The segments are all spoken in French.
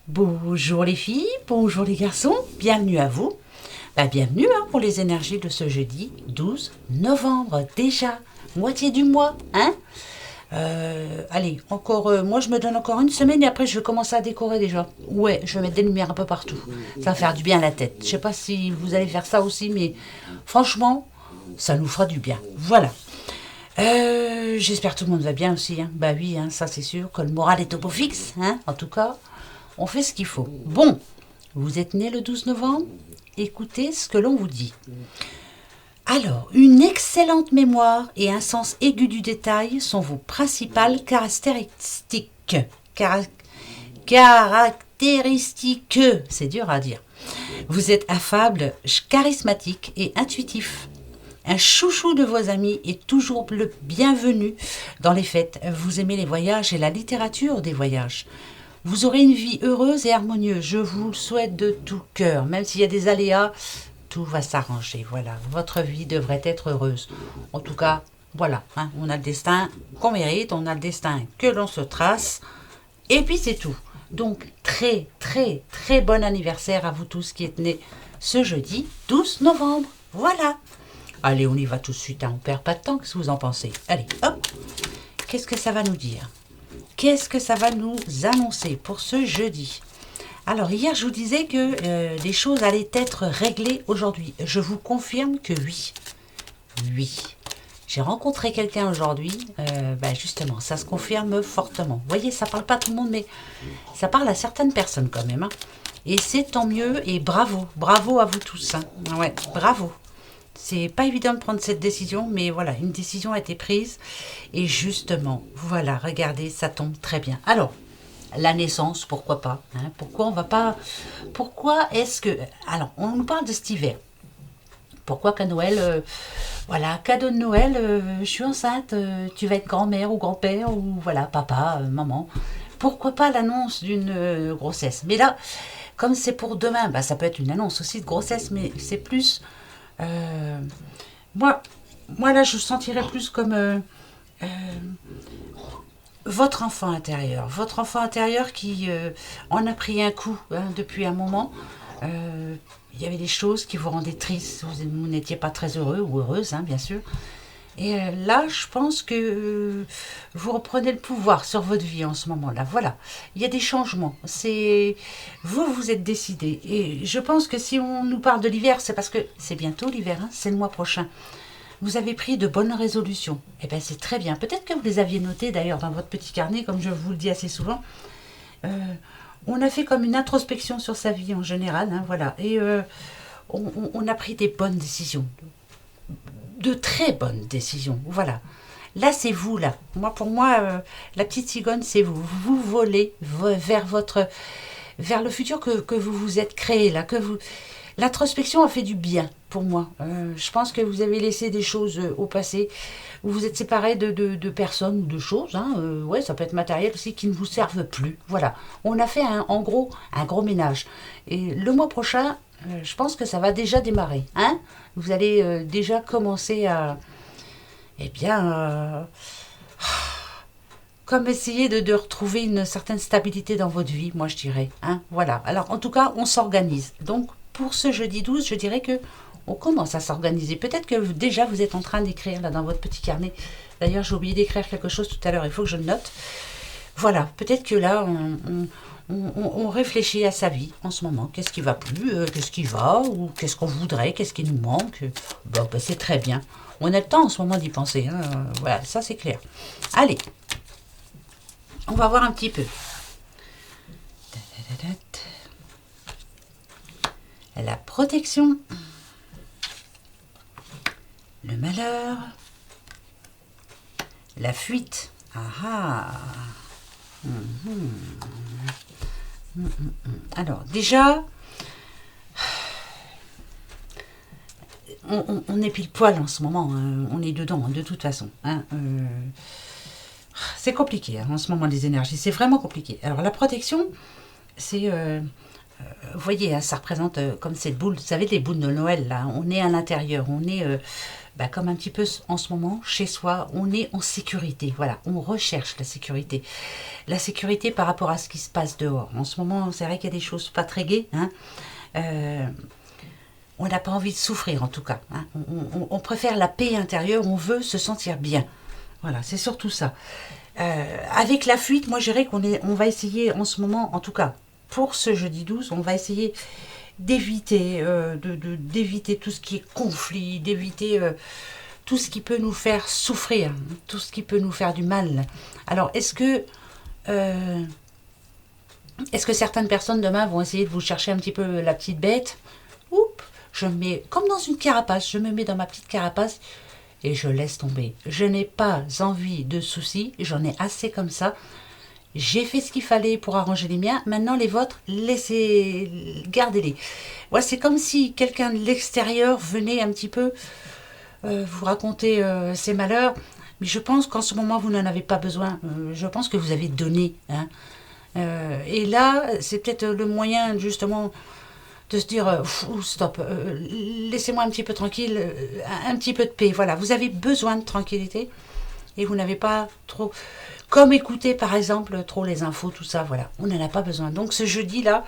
Bonjour les filles, bonjour les garçons, bienvenue à vous. Bienvenue pour les énergies de ce jeudi 12 novembre, déjà, moitié du mois, hein. Allez, encore, moi je me donne encore une semaine et après je vais commencer à décorer déjà. Ouais, je vais mettre des lumières un peu partout, ça va faire du bien à la tête. Je sais pas si vous allez faire ça aussi, mais franchement, ça nous fera du bien. Voilà. J'espère que tout le monde va bien aussi, hein. Bah oui, hein, ça c'est sûr, que le moral est au beau fixe, hein. En tout cas, on fait ce qu'il faut. Bon, vous êtes né le 12 novembre? Écoutez ce que l'on vous dit. Alors, une excellente mémoire et un sens aigu du détail sont vos principales caractéristiques. Caractéristiques, c'est dur à dire. Vous êtes affable, charismatique et intuitif. Un chouchou de vos amis est toujours le bienvenu dans les fêtes. Vous aimez les voyages et la littérature des voyages. Vous aurez une vie heureuse et harmonieuse. Je vous le souhaite de tout cœur. Même s'il y a des aléas, tout va s'arranger. Voilà, votre vie devrait être heureuse. En tout cas, voilà, hein, on a le destin qu'on mérite, on a le destin que l'on se trace. Et puis c'est tout. Donc, très, très, très bon anniversaire à vous tous qui êtes nés ce jeudi 12 novembre. Voilà. Allez, on y va tout de suite, hein. On perd pas de temps, qu'est-ce que vous en pensez? Allez, hop. Qu'est-ce que ça va nous dire? Qu'est-ce que ça va nous annoncer pour ce jeudi? Alors, hier, je vous disais que les choses allaient être réglées aujourd'hui. Je vous confirme que oui. Oui. J'ai rencontré quelqu'un aujourd'hui. Justement, ça se confirme fortement. Vous voyez, ça parle pas à tout le monde, mais ça parle à certaines personnes quand même, hein. Et c'est tant mieux et bravo. Bravo à vous tous, hein. Ouais, bravo. C'est pas évident de prendre cette décision, mais voilà, une décision a été prise. Et justement, voilà, regardez, ça tombe très bien. Alors, la naissance, pourquoi pas, hein? Pourquoi on va pas... Pourquoi est-ce que... Alors, on nous parle de cet hiver. Pourquoi qu'à Noël, voilà, cadeau de Noël, je suis enceinte, tu vas être grand-mère ou grand-père, ou voilà, papa, maman. Pourquoi pas l'annonce d'une grossesse? Mais là, comme c'est pour demain, ça peut être une annonce aussi de grossesse, mais c'est plus... Euh, moi, là, je sentirais plus comme votre enfant intérieur. Votre enfant intérieur qui en a pris un coup, hein, depuis un moment. Il y avait des choses qui vous rendaient triste. Vous n'étiez pas très heureux ou heureuse, hein, bien sûr. Et là, je pense que vous reprenez le pouvoir sur votre vie en ce moment-là. Voilà, il y a des changements. C'est vous, vous êtes décidé. Et je pense que si on nous parle de l'hiver, c'est parce que c'est bientôt l'hiver, hein, c'est le mois prochain. Vous avez pris de bonnes résolutions. Eh bien, c'est très bien. Peut-être que vous les aviez notées d'ailleurs dans votre petit carnet, comme je vous le dis assez souvent. On a fait comme une introspection sur sa vie en général, hein, voilà. Et on a pris des bonnes décisions, de très bonnes décisions. Voilà. Là, c'est vous, là. Pour moi, la petite cigogne, c'est vous. Vous volez vers le futur que vous vous êtes créé, là. L'introspection a fait du bien pour moi. Je pense que vous avez laissé des choses au passé. Vous vous êtes séparé de personnes ou de choses. Hein, ouais, ça peut être matériel aussi, qui ne vous servent plus. Voilà. On a fait en gros un gros ménage. Et le mois prochain, je pense que ça va déjà démarrer. Hein, vous allez déjà commencer à... Eh bien... comme essayer de retrouver une certaine stabilité dans votre vie, moi je dirais. Hein, voilà. Alors en tout cas, on s'organise. Donc pour ce jeudi 12, je dirais que on commence à s'organiser. Peut-être que déjà vous êtes en train d'écrire là dans votre petit carnet. D'ailleurs, j'ai oublié d'écrire quelque chose tout à l'heure, il faut que je le note. Voilà, peut-être que là, on réfléchit à sa vie en ce moment. Qu'est-ce qui va plus, qu'est-ce qui va, ou qu'est-ce qu'on voudrait, qu'est-ce qui nous manque. C'est très bien. On a le temps en ce moment d'y penser. Hein. Voilà, ça c'est clair. Allez, on va voir un petit peu. La protection, le malheur, la fuite. Ah ah. Alors déjà, on est pile poil en ce moment, hein. On est dedans, hein, de toute façon. Hein. C'est compliqué, hein, en ce moment les énergies, c'est vraiment compliqué. Alors la protection, c'est... vous voyez, hein, ça représente comme cette boule, vous savez, les boules de Noël, là. On est à l'intérieur, on est bah, comme un petit peu en ce moment, chez soi, on est en sécurité. Voilà, on recherche la sécurité. La sécurité par rapport à ce qui se passe dehors. En ce moment, c'est vrai qu'il y a des choses pas très gaies. Hein. On n'a pas envie de souffrir, en tout cas. Hein. On préfère la paix intérieure, on veut se sentir bien. Voilà, c'est surtout ça. Avec la fuite, moi, je dirais on va essayer en ce moment, en tout cas, pour ce jeudi 12, on va essayer d'éviter d'éviter tout ce qui est conflit, d'éviter tout ce qui peut nous faire souffrir, tout ce qui peut nous faire du mal. Alors, est-ce que certaines personnes demain vont essayer de vous chercher un petit peu la petite bête? Oups, je me mets comme dans une carapace, je me mets dans ma petite carapace et je laisse tomber. Je n'ai pas envie de soucis, j'en ai assez comme ça. J'ai fait ce qu'il fallait pour arranger les miens. Maintenant, les vôtres, gardez-les. Voilà, c'est comme si quelqu'un de l'extérieur venait un petit peu vous raconter ses malheurs. Mais je pense qu'en ce moment, vous n'en avez pas besoin. Je pense que vous avez donné. Hein. Et là, c'est peut-être le moyen, justement, de se dire stop, laissez-moi un petit peu tranquille, un petit peu de paix. Voilà, vous avez besoin de tranquillité et vous n'avez pas trop... Comme écouter, par exemple, trop les infos, tout ça, voilà. On n'en a pas besoin. Donc, ce jeudi-là,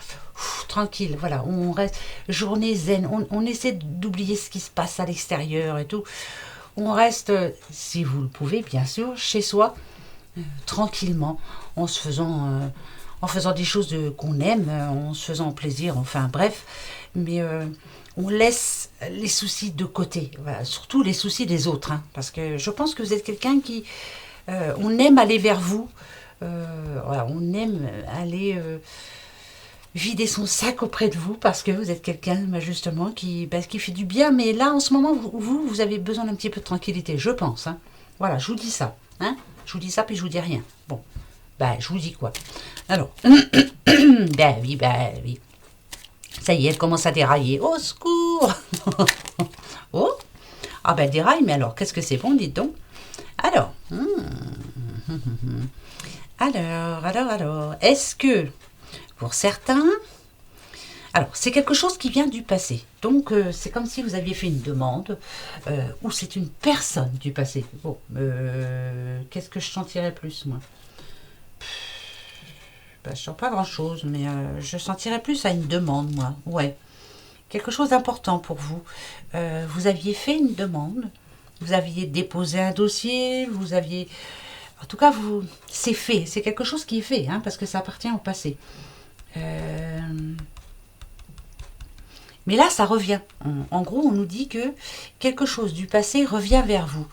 tranquille, voilà. On reste journée zen. On essaie d'oublier ce qui se passe à l'extérieur et tout. On reste, si vous le pouvez, bien sûr, chez soi, tranquillement, en faisant des choses qu'on aime, en se faisant plaisir, enfin, bref. Mais on laisse les soucis de côté. Voilà. Surtout les soucis des autres. Hein, parce que je pense que vous êtes quelqu'un qui... on aime aller vers vous, voilà, on aime aller vider son sac auprès de vous parce que vous êtes quelqu'un justement qui fait du bien. Mais là, en ce moment, vous avez besoin d'un petit peu de tranquillité, je pense. Hein. Voilà, je vous dis ça. Hein. Je vous dis ça, puis je vous dis rien. Bon, je vous dis quoi. Alors, oui. Ça y est, elle commence à dérailler. Au secours. Oh, ah ben, elle déraille, mais alors, qu'est-ce que c'est bon, dites donc. Alors, est-ce que, pour certains, alors, c'est quelque chose qui vient du passé. Donc, c'est comme si vous aviez fait une demande, ou c'est une personne du passé. Bon, qu'est-ce que je sentirais plus, moi? Je ne sens pas grand-chose, mais je sentirais plus à une demande, moi. Ouais, quelque chose d'important pour vous. Vous aviez fait une demande. Vous aviez déposé un dossier, vous aviez... En tout cas, c'est fait, c'est quelque chose qui est fait, hein, parce que ça appartient au passé. Mais là, ça revient. En gros, on nous dit que quelque chose du passé revient vers vous.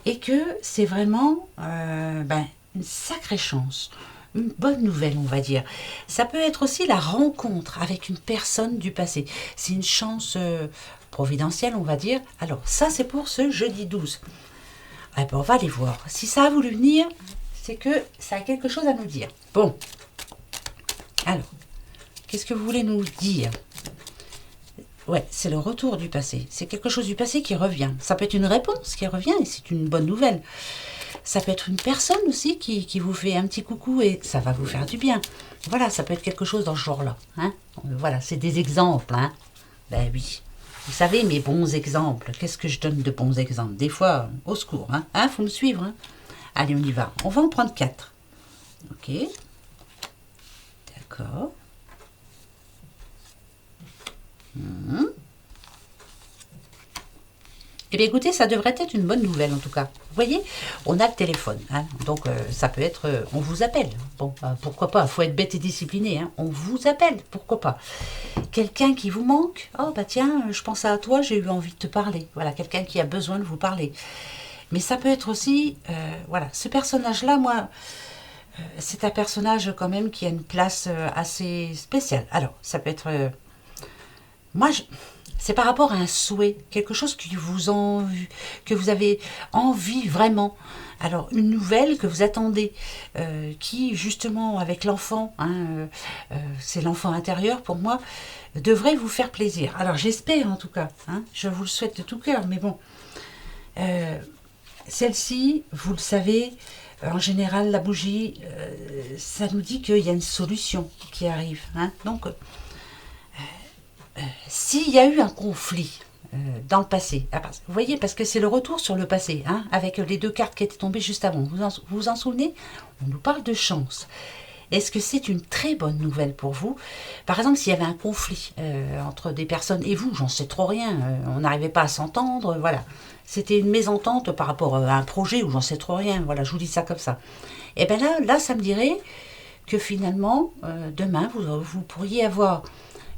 Et que c'est vraiment une sacrée chance, une bonne nouvelle, on va dire. Ça peut être aussi la rencontre avec une personne du passé. C'est une chance... providentielle, on va dire. Alors, ça, c'est pour ce jeudi 12. Eh ben, on va aller voir. Si ça a voulu venir, c'est que ça a quelque chose à nous dire. Bon. Alors, qu'est-ce que vous voulez nous dire? Ouais, c'est le retour du passé. C'est quelque chose du passé qui revient. Ça peut être une réponse qui revient et c'est une bonne nouvelle. Ça peut être une personne aussi qui vous fait un petit coucou et ça va vous faire du bien. Voilà, ça peut être quelque chose dans ce genre-là. Hein. Voilà, c'est des exemples. Hein. Ben oui. Vous savez, mes bons exemples, qu'est-ce que je donne de bons exemples? Des fois, au secours, hein, faut me suivre. Hein. Allez, on y va. On va en prendre 4. Ok. D'accord. Eh bien, écoutez, ça devrait être une bonne nouvelle, en tout cas. Vous voyez, on a le téléphone. Hein, donc, ça peut être... on vous appelle. Bon, pourquoi pas? Il faut être bête et discipliné. Hein, on vous appelle. Pourquoi pas? Quelqu'un qui vous manque. Oh, bah tiens, je pensais à toi, j'ai eu envie de te parler. Voilà, quelqu'un qui a besoin de vous parler. Mais ça peut être aussi... voilà, ce personnage-là, moi... c'est un personnage, quand même, qui a une place assez spéciale. Alors, ça peut être... moi, c'est par rapport à un souhait, quelque chose que vous avez envie vraiment. Alors, une nouvelle que vous attendez, qui, justement, avec l'enfant, hein, c'est l'enfant intérieur pour moi, devrait vous faire plaisir. Alors, j'espère en tout cas, hein, je vous le souhaite de tout cœur, mais bon, celle-ci, vous le savez, en général, la bougie, ça nous dit qu'il y a une solution qui arrive. Hein, donc, s'il y a eu un conflit, dans le passé. Vous voyez, parce que c'est le retour sur le passé, hein, avec les 2 cartes qui étaient tombées juste avant. Vous vous en souvenez? On nous parle de chance. Est-ce que c'est une très bonne nouvelle pour vous? Par exemple, s'il y avait un conflit entre des personnes et vous, j'en sais trop rien, on n'arrivait pas à s'entendre, voilà. C'était une mésentente par rapport à un projet où j'en sais trop rien, voilà, je vous dis ça comme ça. Et bien là ça me dirait que finalement, demain, vous pourriez avoir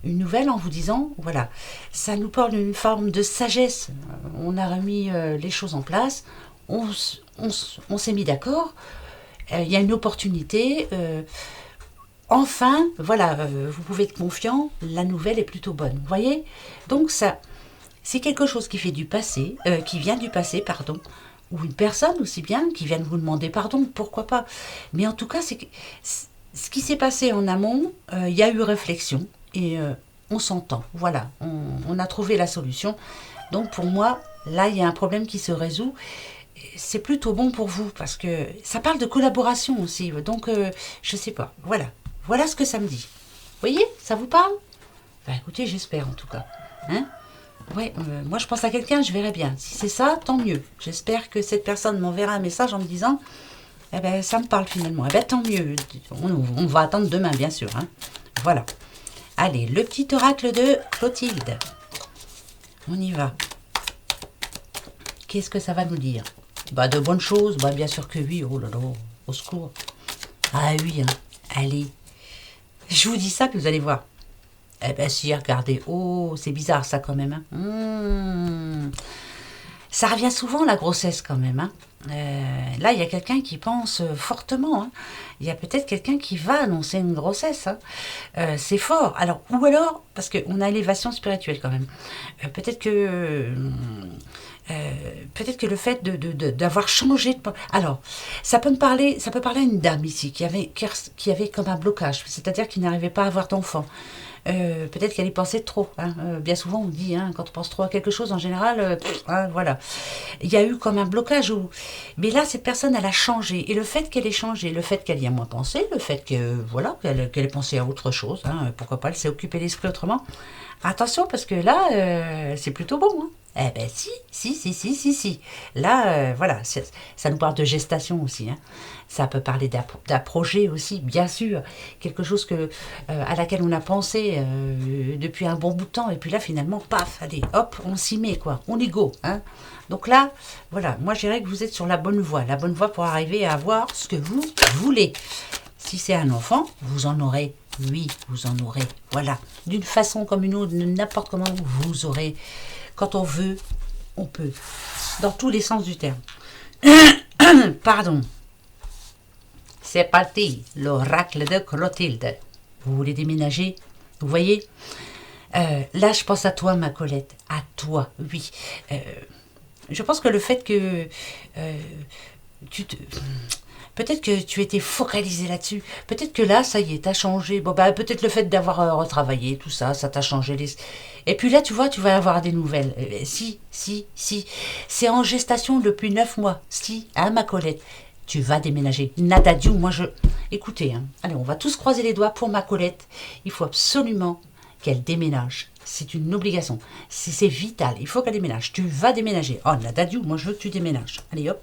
une nouvelle en vous disant, voilà, ça nous parle d'une forme de sagesse. On a remis les choses en place, on s'est mis d'accord, il y a une opportunité. Enfin, voilà, vous pouvez être confiant, la nouvelle est plutôt bonne. Vous voyez? Donc ça, c'est quelque chose qui fait du passé, qui vient du passé, pardon, ou une personne aussi bien qui vient de vous demander pardon, pourquoi pas. Mais en tout cas, ce qui s'est passé en amont, il y a eu réflexion et on s'entend. Voilà, on a trouvé la solution. Donc pour moi, là, il y a un problème qui se résout. C'est plutôt bon pour vous parce que ça parle de collaboration aussi. Donc, je sais pas. Voilà ce que ça me dit. Vous voyez, ça vous parle? Ben, écoutez, j'espère en tout cas. Hein? Ouais, moi je pense à quelqu'un, je verrai bien. Si c'est ça, tant mieux. J'espère que cette personne m'enverra un message en me disant, eh ben, ça me parle finalement. Eh ben, tant mieux. On va attendre demain, bien sûr. Hein? Voilà. Allez, le petit oracle de Clotilde. On y va. Qu'est-ce que ça va nous dire? Bah, de bonnes choses, bah, bien sûr que oui. Oh là là, au secours. Ah oui, hein. Allez. Je vous dis ça, puis vous allez voir. Eh ben si, regardez. Oh, c'est bizarre ça quand même. Hein. Ça revient souvent la grossesse quand même. Hein. Là, il y a quelqu'un qui pense fortement. Hein. Il y a peut-être quelqu'un qui va annoncer une grossesse. Hein. C'est fort. Alors, ou alors, parce qu'on a élévation spirituelle quand même. Peut-être que le fait d'avoir changé de... Alors, ça peut parler à une dame ici qui avait comme un blocage, c'est-à-dire qui n'arrivait pas à avoir d'enfant. Peut-être qu'elle y pensait trop. Hein. Bien souvent, on dit, hein, quand on pense trop à quelque chose, en général, hein, voilà. Il y a eu comme un blocage. Mais là, cette personne, elle a changé. Et le fait qu'elle ait changé, le fait qu'elle y ait moins pensé, le fait qu'elle ait pensé à autre chose, hein, pourquoi pas, elle s'est occupée l'esprit autrement. Attention, parce que là, c'est plutôt bon. Hein. Eh ben si. Là, voilà, ça nous parle de gestation aussi. Hein. Ça peut parler d'un projet aussi, bien sûr. Quelque chose à laquelle on a pensé depuis un bon bout de temps. Et puis là, finalement, paf, allez, hop, on s'y met, quoi. On y go. Hein. Donc là, voilà, moi je dirais que vous êtes sur la bonne voie. La bonne voie pour arriver à avoir ce que vous voulez. Si c'est un enfant, vous en aurez. Oui, vous en aurez. Voilà. D'une façon comme une autre, n'importe comment, vous aurez. Quand on veut, on peut. Dans tous les sens du terme. Pardon. C'est parti. L'oracle de Clotilde. Vous voulez déménager? Vous voyez? Là, je pense à toi, ma Colette. À toi, oui. Je pense que le fait que peut-être que tu étais focalisé là-dessus. Peut-être que là, ça y est, t'as changé. Bon, bah, peut-être le fait d'avoir retravaillé, tout ça, ça t'a changé. Et puis là, tu vois, tu vas avoir des nouvelles. Si. C'est en gestation depuis 9 mois. Si, hein, ma Colette, tu vas déménager. Nadadiou, moi je... Écoutez, hein, allez, on va tous croiser les doigts pour ma Colette. Il faut absolument qu'elle déménage. C'est une obligation. C'est vital. Il faut qu'elle déménage. Tu vas déménager. Oh, Nadadiou, moi je veux que tu déménages. Allez, hop.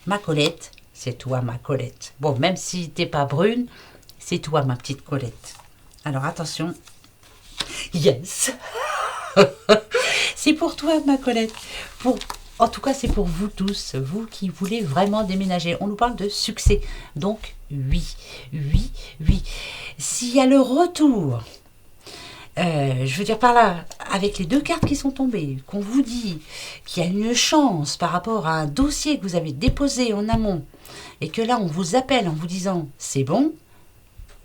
Ma Colette. C'est toi, ma Colette. Bon, même si t'es pas brune, c'est toi, ma petite Colette. Alors, attention. Yes. C'est pour toi, ma Colette. En tout cas, c'est pour vous tous, vous qui voulez vraiment déménager. On nous parle de succès. Donc, oui. S'il y a le retour... je veux dire par là, avec les 2 cartes qui sont tombées, qu'on vous dit qu'il y a une chance par rapport à un dossier que vous avez déposé en amont, et que là on vous appelle en vous disant c'est bon,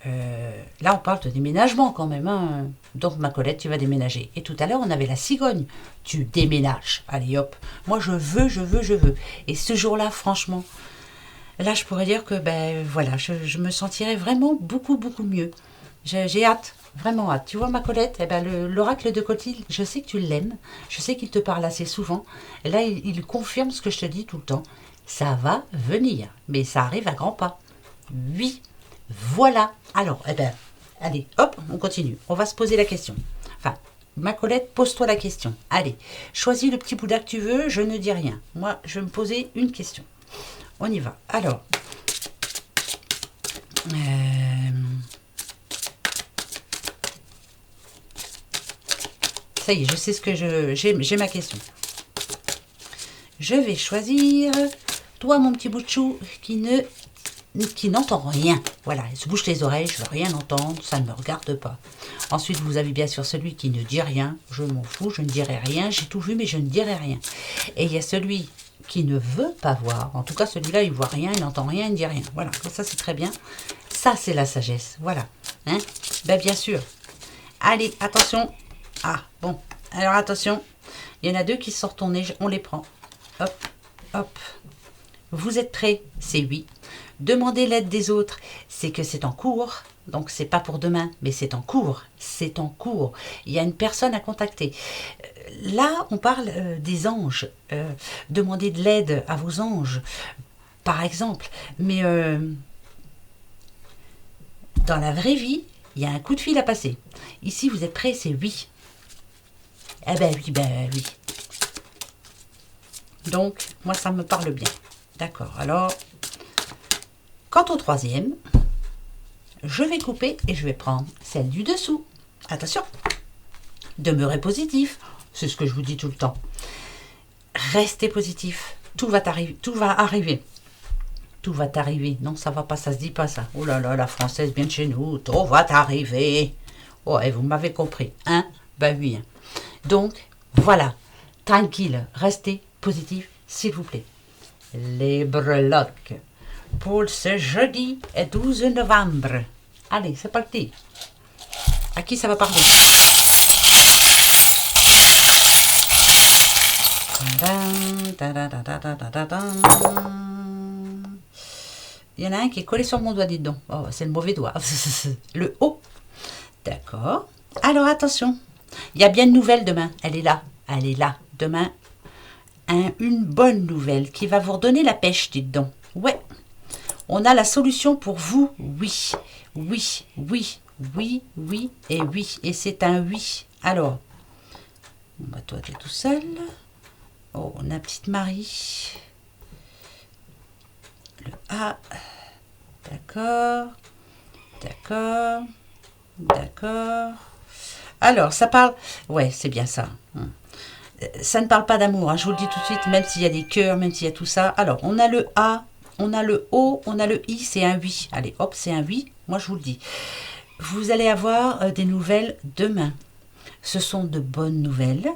là on parle de déménagement quand même. Hein. Donc ma Colette, tu vas déménager. Et tout à l'heure on avait la cigogne, tu déménages. Allez hop, moi je veux. Et ce jour-là, franchement, là je pourrais dire que ben voilà, je me sentirais vraiment beaucoup mieux. J'ai hâte. Vraiment hâte. Tu vois, ma Colette, eh ben, l'oracle de Clotilde, je sais que tu l'aimes. Je sais qu'il te parle assez souvent. Et là, il confirme ce que je te dis tout le temps. Ça va venir. Mais ça arrive à grands pas. Oui. Voilà. Alors, eh ben, allez, hop, on continue. On va se poser la question. Enfin, Ma Colette, pose-toi la question. Allez, choisis le petit Bouddha que tu veux, je ne dis rien. Moi, je vais me poser une question. On y va. Alors, ça y est, je sais ce que j'ai ma question. Je vais choisir toi, mon petit bout de chou, qui n'entend rien. Voilà, il se bouche les oreilles, je veux rien entendre, ça ne me regarde pas. Ensuite, vous avez bien sûr celui qui ne dit rien, je m'en fous, je ne dirai rien, j'ai tout vu, mais je ne dirai rien. Et il y a celui qui ne veut pas voir, en tout cas celui-là, il voit rien, il n'entend rien, il ne dit rien. Voilà, ça c'est très bien. Ça, c'est la sagesse, voilà. Hein, ben, bien sûr. Allez, attention. Ah, bon, alors attention, il y en a deux qui sortent ton nez, on les prend. Hop, hop. Vous êtes prêts? C'est oui. Demander l'aide des autres, c'est que c'est en cours. Donc, c'est pas pour demain, mais c'est en cours. C'est en cours. Il y a une personne à contacter. Là, on parle des anges. Demandez de l'aide à vos anges, par exemple. Mais dans la vraie vie, il y a un coup de fil à passer. Ici, vous êtes prêts? C'est oui. Eh ben oui, ben oui. Donc, moi, ça me parle bien. D'accord, alors, quant au troisième, je vais couper et je vais prendre celle du dessous. Attention, demeurez positif, c'est ce que je vous dis tout le temps. Restez positif, tout va arriver. Tout va t'arriver. Non, ça va pas, ça se dit pas ça. Oh là là, la française vient de chez nous, tout va t'arriver. Ouais, vous m'avez compris, hein? Ben oui. Hein. Donc, voilà, tranquille, restez positif, s'il vous plaît. Les breloques pour ce jeudi 12 novembre. Allez, c'est parti. À qui ça va parler? Il y en a un qui est collé sur mon doigt, dites donc. Oh, c'est le mauvais doigt. Le haut. D'accord. Alors, attention. Il y a bien une nouvelle demain. Elle est là. Elle est là. Demain, une bonne nouvelle qui va vous redonner la pêche, dites donc. Ouais. On a la solution pour vous. Oui. Oui. Oui. Oui. Oui. Et oui. Et c'est un oui. Alors. Bah, toi, t'es tout seul. Oh, on a petite Marie. Le A. D'accord. D'accord. D'accord. Alors, ça parle... Ouais, c'est bien ça. Ça ne parle pas d'amour, hein, je vous le dis tout de suite, même s'il y a des cœurs, même s'il y a tout ça. Alors, on a le A, on a le O, on a le I, c'est un oui. Allez, hop, c'est un oui, moi je vous le dis. Vous allez avoir des nouvelles demain. Ce sont de bonnes nouvelles.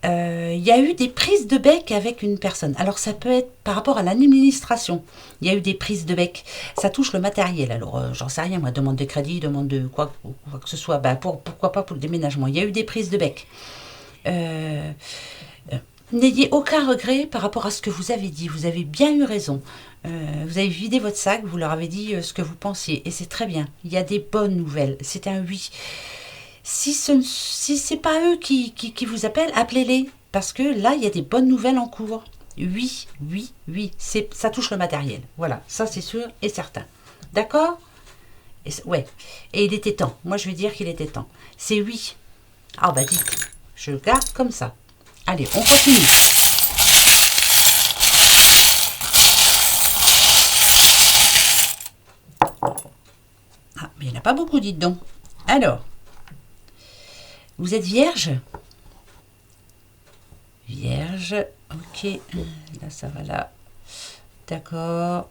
Il y a eu des prises de bec avec une personne. Alors, ça peut être par rapport à l'administration. Il y a eu des prises de bec. Ça touche le matériel. Alors, j'en sais rien, moi, demande de crédit, demande de quoi que ce soit. Ben, pourquoi pas pour le déménagement. Il y a eu des prises de bec. N'ayez aucun regret par rapport à ce que vous avez dit. Vous avez bien eu raison. Vous avez vidé votre sac, vous leur avez dit ce que vous pensiez. Et c'est très bien. Il y a des bonnes nouvelles. C'est un oui. Si ce n'est pas eux qui vous appellent, appelez-les. Parce que là, il y a des bonnes nouvelles en cours. Oui, oui, oui. Ça touche le matériel. Voilà, ça c'est sûr et certain. D'accord? Ouais. Et il était temps. Moi, je vais dire qu'il était temps. C'est oui. Ah bah dites, je garde comme ça. Allez, on continue. Ah, mais il n'y en a pas beaucoup, dites donc. Alors, vous êtes vierge? Vierge, ok. Là, ça va là. D'accord.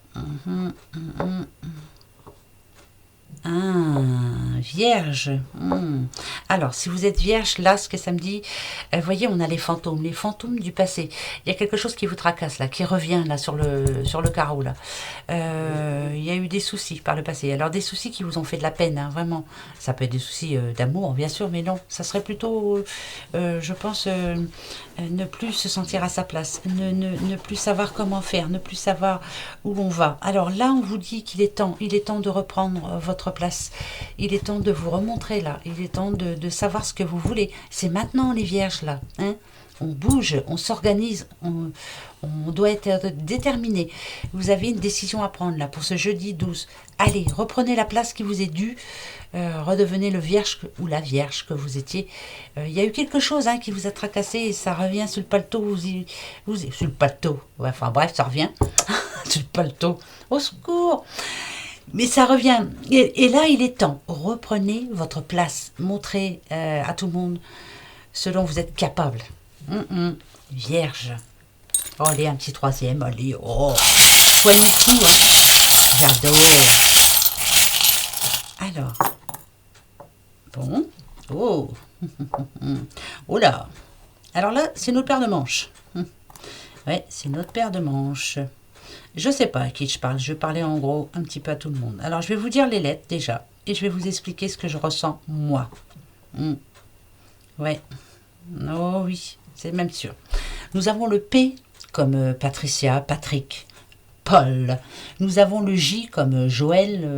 Vierge. Alors, si vous êtes vierge, là, ce que ça me dit, voyez, on a les fantômes du passé. Il y a quelque chose qui vous tracasse, là, qui revient, là, sur le carreau, là. Il y a eu des soucis par le passé. Alors, des soucis qui vous ont fait de la peine, hein, vraiment. Ça peut être des soucis d'amour, bien sûr, mais non. Ça serait plutôt, je pense, ne plus se sentir à sa place, ne plus savoir comment faire, ne plus savoir où on va. Alors là, on vous dit qu'il est temps de reprendre votre place. Il est temps de vous remontrer là. Il est temps de de savoir ce que vous voulez. C'est maintenant les vierges là. Hein, on bouge, on s'organise, on doit être déterminé. Vous avez une décision à prendre là pour ce jeudi 12. Allez, reprenez la place qui vous est due. Redevenez le vierge ou la vierge que vous étiez. Il y a eu quelque chose qui vous a tracassé et ça revient sur le paletot. Sur le paletot. Ouais, enfin bref, ça revient. Sur le paletot. Au secours. Mais ça revient. Et là, il est temps. Reprenez votre place. Montrez à tout le monde ce dont vous êtes capable. Vierge. Oh, allez, un petit troisième. Allez, oh. Soyons fous, hein. J'adore. Alors. Bon. Oh. Oh là. Alors là, c'est notre paire de manches. Ouais, c'est notre paire de manches. Je sais pas à qui je parle. Je parlais en gros un petit peu à tout le monde. Alors, je vais vous dire les lettres déjà. Et je vais vous expliquer ce que je ressens moi. Ouais. Oh oui, c'est même sûr. Nous avons le P comme Patricia, Patrick, Paul. Nous avons le J comme Joël.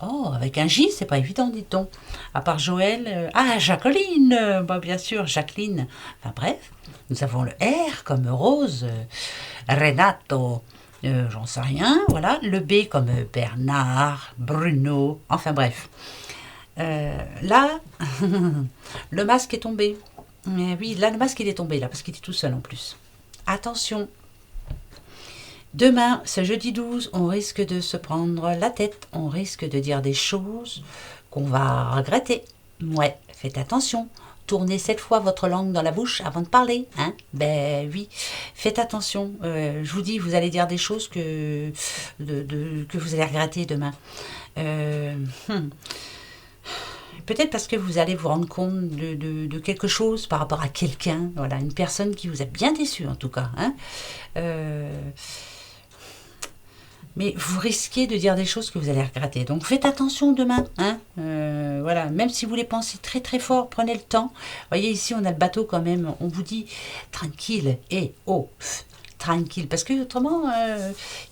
Oh, avec un J, c'est pas évident, dit-on. À part Joël. Jacqueline. Bah, bien sûr, Jacqueline. Enfin bref. Nous avons le R comme Rose. Renato. J'en sais rien. Voilà. Le B comme Bernard, Bruno. Enfin bref. Là, le masque est tombé. Oui, là, le masque, il est tombé, là, parce qu'il est tout seul en plus. Attention. Demain, ce jeudi 12, on risque de se prendre la tête. On risque de dire des choses qu'on va regretter. Ouais, faites attention. Tournez 7 fois votre langue dans la bouche avant de parler. Hein? Ben oui, faites attention. Je vous dis, vous allez dire des choses que vous allez regretter demain. Peut-être parce que vous allez vous rendre compte de quelque chose par rapport à quelqu'un. Voilà, une personne qui vous a bien déçu en tout cas. Hein. Mais vous risquez de dire des choses que vous allez regretter. Donc faites attention demain. Hein. Voilà, même si vous les pensez très très fort, prenez le temps. Vous voyez ici, on a le bateau quand même. On vous dit tranquille et tranquille. Parce que autrement,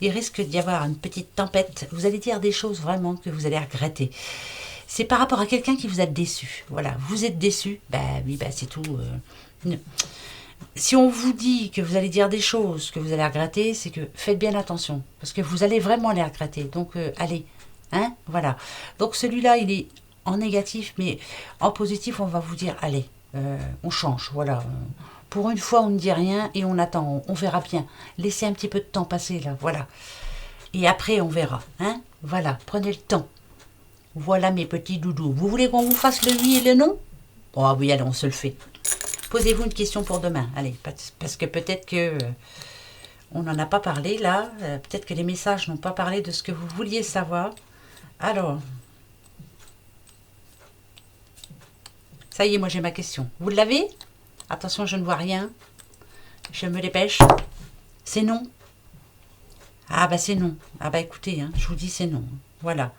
il risque d'y avoir une petite tempête. Vous allez dire des choses vraiment que vous allez regretter. C'est par rapport à quelqu'un qui vous a déçu. Voilà, vous êtes déçu. Oui, c'est tout. Si on vous dit que vous allez dire des choses que vous allez regretter, c'est que faites bien attention. Parce que vous allez vraiment les regretter. Donc, allez. Hein, voilà. Donc, celui-là, il est en négatif, mais en positif, on va vous dire, allez, on change. Voilà. Pour une fois, on ne dit rien et on attend. On verra bien. Laissez un petit peu de temps passer, là. Voilà. Et après, on verra. Hein, voilà. Prenez le temps. Voilà mes petits doudous. Vous voulez qu'on vous fasse le oui et le non? Oh oui, allez, on se le fait. Posez-vous une question pour demain. Allez, parce que peut-être que on n'en a pas parlé là. Peut-être que les messages n'ont pas parlé de ce que vous vouliez savoir. Alors, ça y est, moi j'ai ma question. Vous l'avez? Attention, je ne vois rien. Je me dépêche. C'est non. Ah c'est non. Écoutez, je vous dis c'est non. Voilà.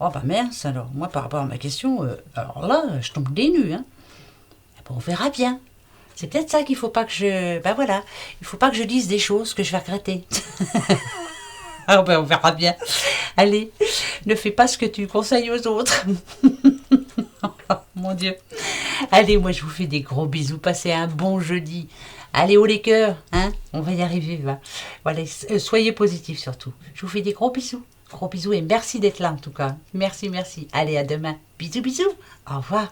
Oh mince alors, moi par rapport à ma question, alors là, je tombe des nues. On verra bien. C'est peut-être ça qu'il faut pas que je... voilà, il faut pas que je dise des choses que je vais regretter. On verra bien. Allez, ne fais pas ce que tu conseilles aux autres. Oh, mon Dieu. Allez, moi je vous fais des gros bisous, passez un bon jeudi. Allez, haut les cœurs, on va y arriver. Va. Voilà, soyez positifs surtout. Je vous fais des gros bisous. Gros bisous et merci d'être là en tout cas. Merci. Allez, à demain. Bisous. Au revoir.